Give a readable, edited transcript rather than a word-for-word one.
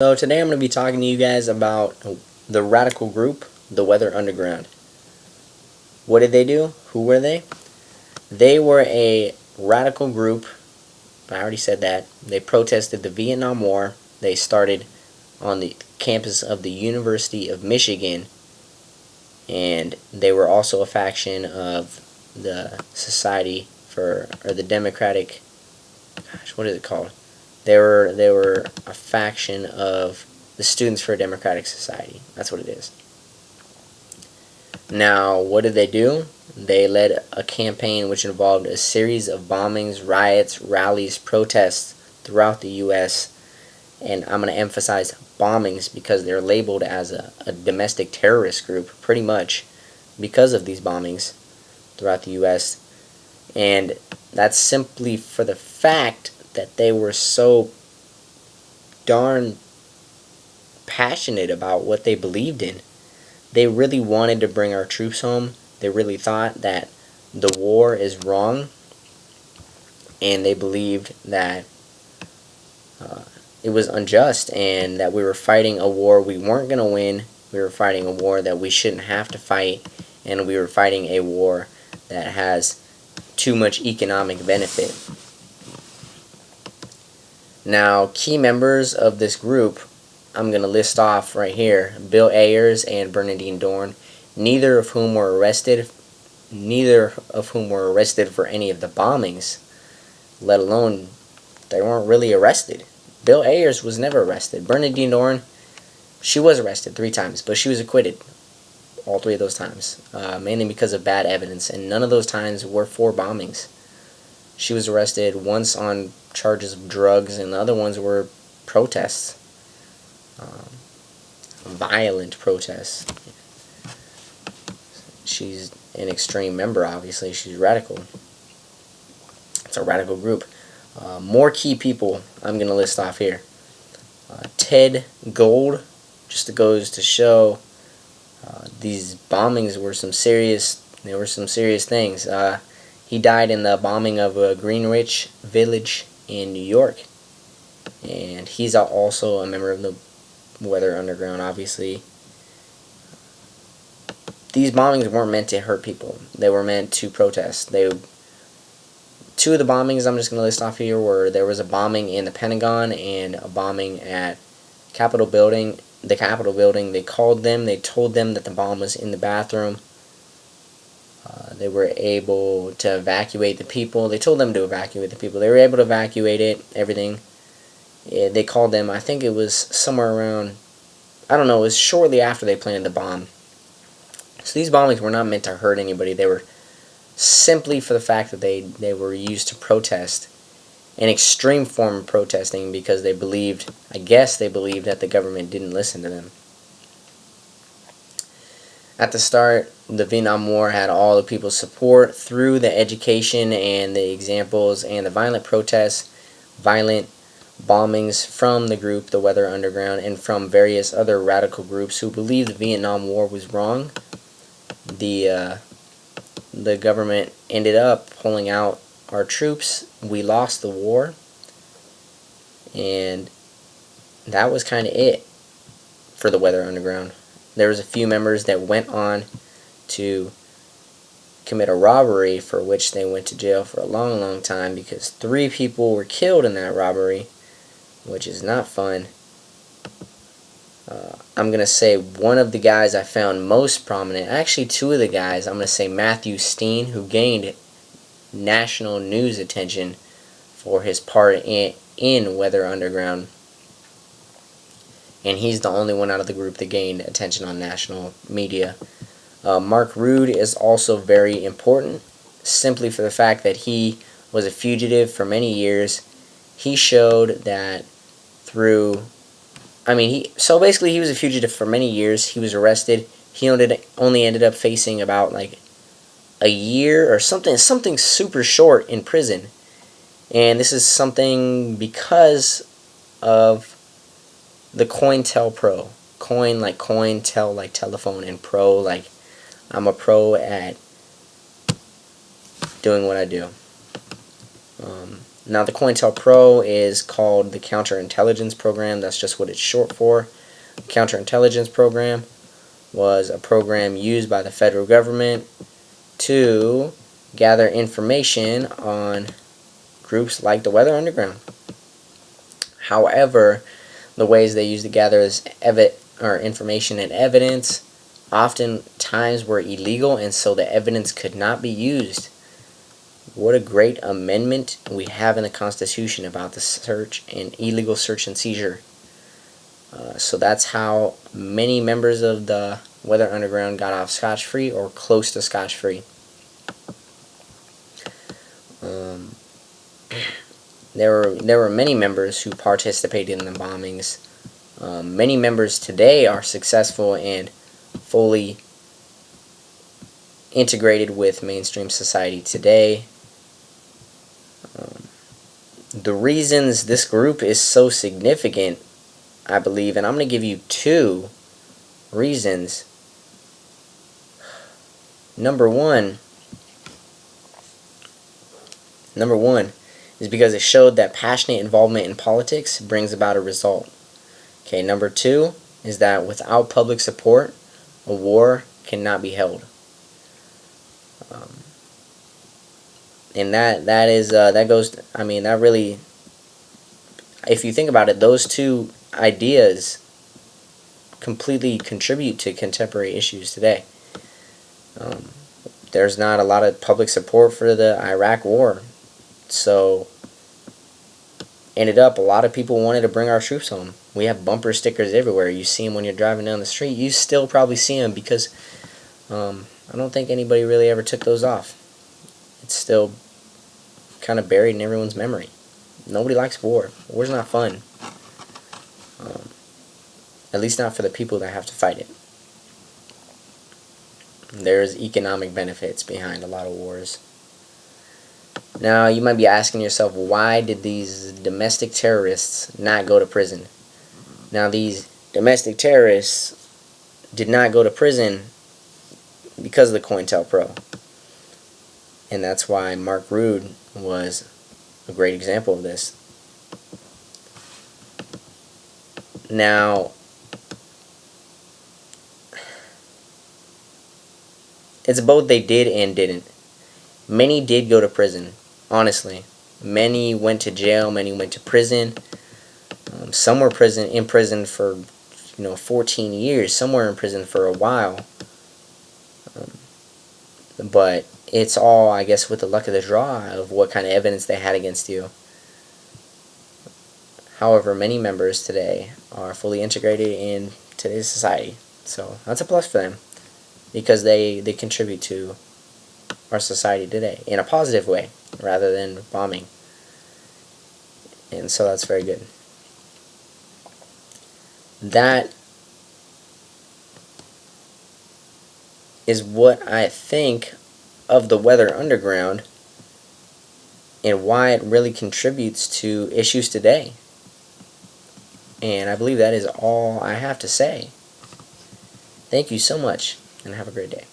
So today I'm going to be talking to you guys about the radical group, the Weather Underground. What did they do? Who were they? They were a radical group. I already said that. They protested the Vietnam War. They started on the campus of the University of Michigan, and they were also a faction of the Society for, or the Democratic, what is it called? They were a faction of the Students for a Democratic Society. That's what it is. Now, what did they do? They led a campaign which involved a series of bombings, riots, rallies, protests throughout the U.S. And I'm going to emphasize bombings because they're labeled as a domestic terrorist group, pretty much, because of these bombings throughout the U.S. And that's simply for the fact that they were so darn passionate about what they believed in. They really wanted to bring our troops home. They really thought that the war is wrong, and they believed that it was unjust and that we were fighting a war we weren't going to win. We were fighting a war that we shouldn't have to fight, and we were fighting a war that has too much economic benefit. Now, key members of this group, I'm going to list off right here. Bill Ayers and Bernardine Dohrn, neither of whom were arrested for any of the bombings, let alone they weren't really arrested. Bill Ayers was never arrested. Bernardine Dohrn, she was arrested 3 times, but she was acquitted all 3 of those times, mainly because of bad evidence, and none of those times were for bombings. She was arrested once on charges of drugs, and the other ones were protests. Violent protests. She's an extreme member, obviously. She's radical. It's a radical group. More key people I'm going to list off here. Ted Gold, just goes to show these bombings were some serious things. He died in the bombing of Greenwich Village in New York. And he's also a member of the Weather Underground, obviously. These bombings weren't meant to hurt people. They were meant to protest. 2 of the bombings I'm just going to list off here were, there was a bombing in the Pentagon and a bombing at the Capitol building. They called them. They told them that the bomb was in the bathroom. They were able to evacuate the people. They told them to evacuate the people. They were able to evacuate it, everything. They called them, I think it was somewhere around, I don't know, it was shortly after they planted the bomb. So these bombings were not meant to hurt anybody. They were simply for the fact that they were used to protest, an extreme form of protesting, because they believed, I guess they believed, that the government didn't listen to them. At the start, the Vietnam War had all the people's support through the education and the examples and the violent protests, violent bombings from the group, the Weather Underground, and from various other radical groups who believed the Vietnam War was wrong. The government ended up pulling out our troops. We lost the war, and that was kind of it for the Weather Underground. There was a few members that went on to commit a robbery, for which they went to jail for a long, long time, because 3 people were killed in that robbery, which is not fun. I'm going to say one of the guys I found most prominent, actually 2 of the guys, I'm going to say Matthew Steen, who gained national news attention for his part in Weather Underground. And he's the only one out of the group that gained attention on national media. Mark Rude is also very important, simply for the fact that he was a fugitive for many years. He showed that so basically he was a fugitive for many years. He was arrested. He only ended up facing about like a year or something super short in prison. And this is something because of the COINTELPRO. Coin like coin, tel like telephone, and pro like I'm a pro at doing what I do. Now the COINTELPRO is called the Counterintelligence Program. That's just what it's short for. The Counterintelligence Program was a program used by the federal government to gather information on groups like the Weather Underground. However, the ways they used to gather this information and evidence oftentimes were illegal, and so the evidence could not be used. What a great amendment we have in the Constitution about the search and illegal search and seizure. So that's how many members of the Weather Underground got off scotch-free or close to scotch-free. There were many members who participated in the bombings. Many members today are successful and fully integrated with mainstream society today. The reasons this group is so significant, I believe, and I'm going to give you 2 reasons. Number one is because it showed that passionate involvement in politics brings about a result. Okay, number 2 is that without public support, a war cannot be held. And that goes, I mean, that really, if you think about it, those 2 ideas completely contribute to contemporary issues today. There's not a lot of public support for the Iraq War, so ended up a lot of people wanted to bring our troops home. We have bumper stickers everywhere. You see them when you're driving down the street. You still probably see them because I don't think anybody really ever took those off. It's still kind of buried in everyone's memory. Nobody likes war. War's not fun. At least not for the people that have to fight it. There's economic benefits behind a lot of wars. Now, you might be asking yourself, why did these domestic terrorists not go to prison? Now, these domestic terrorists did not go to prison because of the COINTELPRO. And that's why Mark Rood was a great example of this. Now, it's both they did and didn't. Many did go to prison, honestly. Many went to jail, many went to prison. Some were in prison for 14 years. Some were in prison for a while. But it's all, I guess, with the luck of the draw of what kind of evidence they had against you. However, many members today are fully integrated in today's society. So that's a plus for them, because they contribute to our society today in a positive way rather than bombing. And so that's very good. That is what I think of the Weather Underground and why it really contributes to issues today. And I believe that is all I have to say. Thank you so much, and have a great day.